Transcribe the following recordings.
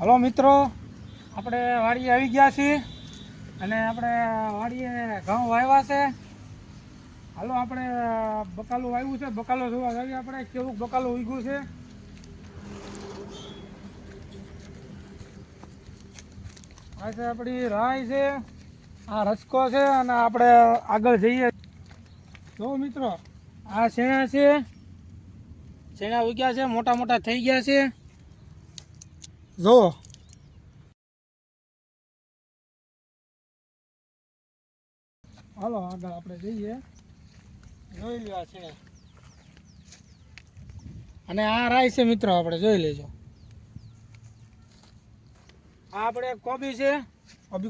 Hello મિત્રો, આપણે વાડીએ આવી ગયા છીએ અને આપણે વાડીએ ઘઉં વાવ્યા છે. હાલો આપણે બકાલું વાવ્યું છે, બકાલો જોવા જઈએ આપણે કેવું બકાલું ઉગ્યું છે. આ છે આપણી રાય છે, આ રસકો છે અને આપણે આગળ જઈએ. જો મિત્રો, આ શેણા છે, શેણા ઉગ્યા છે, મોટા મોટા થઈ ગયા છે. જો હાલો આગળ આપણે જઈએ, જોઈ લ્યો છે. અને આ રાય છે મિત્રો, આપણે જોઈ લેજો. આ આપણે કોબી છે,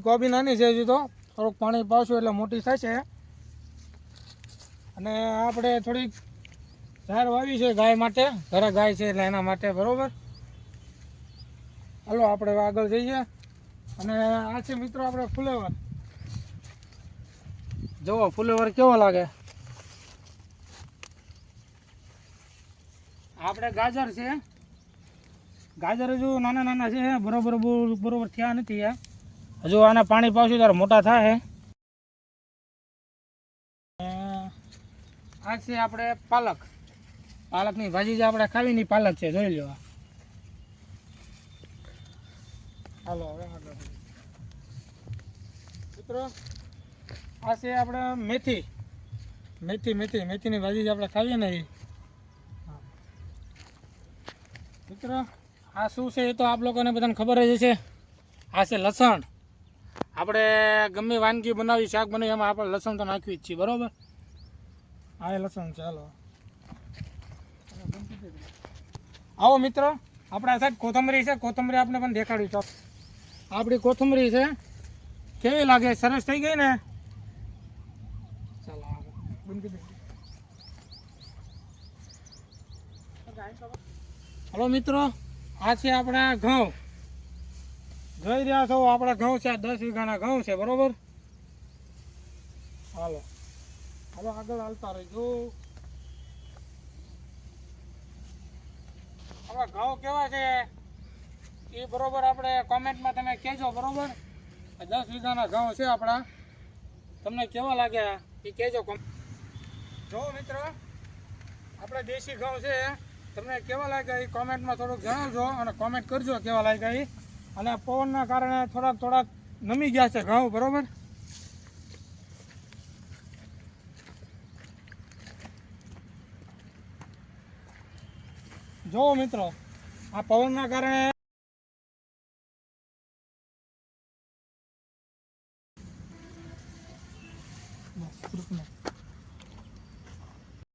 કોબી નાની છે, હજી તો થોડુંક પાણી પાવશું એટલે મોટી થશે. અને આપણે થોડીક ઝાડ વાવી છે ગાય માટે, ઘરે ગાય છે એટલે એના માટે, બરોબર. હાલો આપણે આગળ જઈએ. અને આ છે મિત્રો આપણે ફુલેવર. જુઓ ફુલેવર કેવો લાગે. આપણે ગાજર છે, ગાજર હજુ નાના નાના છે, બરોબર થયા નથી. હજુ આને પાણી પાવશું ત્યારે મોટા થાય. આ છે આપણે પાલક, પાલકની ભાજી જે આપણે ખાવીની પાલક છે, જોઈ લો. હાલો હવે આગળ મિત્રો, આ છે આપણે મેથી, મેથીની ભાજી જે આપણે ખાવીએ ને એ. મિત્રો આ શું છે એ તો આપ લોકોને બધાને ખબર જ હશે. આ છે લસણ. આપણે ગમે વાનગી બનાવી, શાક બનાવી, એમાં આપણે લસણ તો નાખવી જ છીએ, બરાબર. આ એ લસણ છે. હાલો આવો મિત્રો, આપણા સાહેબ કોથમરી છે, કોથમરી આપણે પણ દેખાડ્યું છે. આપણી કોથમરી છે, કેવી લાગે? સરસ થઈ ગઈ ને? ચાલો હલો મિત્રો, આ છે આપણા ઘઉં. જોઈ રહ્યા છો આપણા ઘઉં છે, 10 વીઘાના ઘઉં છે, બરોબર. હાલો હાલો આગળ હાલતા રહીજો. હવે ઘઉં કેવા છે એ બરોબર આપણે કોમેન્ટમાં તમે કહેજો, બરોબર. 10 વીઘાના ઘઉં છે આપણા, તમને કેવા લાગ્યા એ કહેજો. જો મિત્રો, આપણે દેશી ઘઉં છે, તમને કેવા લાગ્યા એ કોમેન્ટમાં થોડુંક જણાવજો અને કોમેન્ટ કરજો કેવા લાગ્યા એ. અને પવનના કારણે થોડાક નમી ગયા છે ઘઉં, બરોબર. જો મિત્રો, આ પવનના કારણે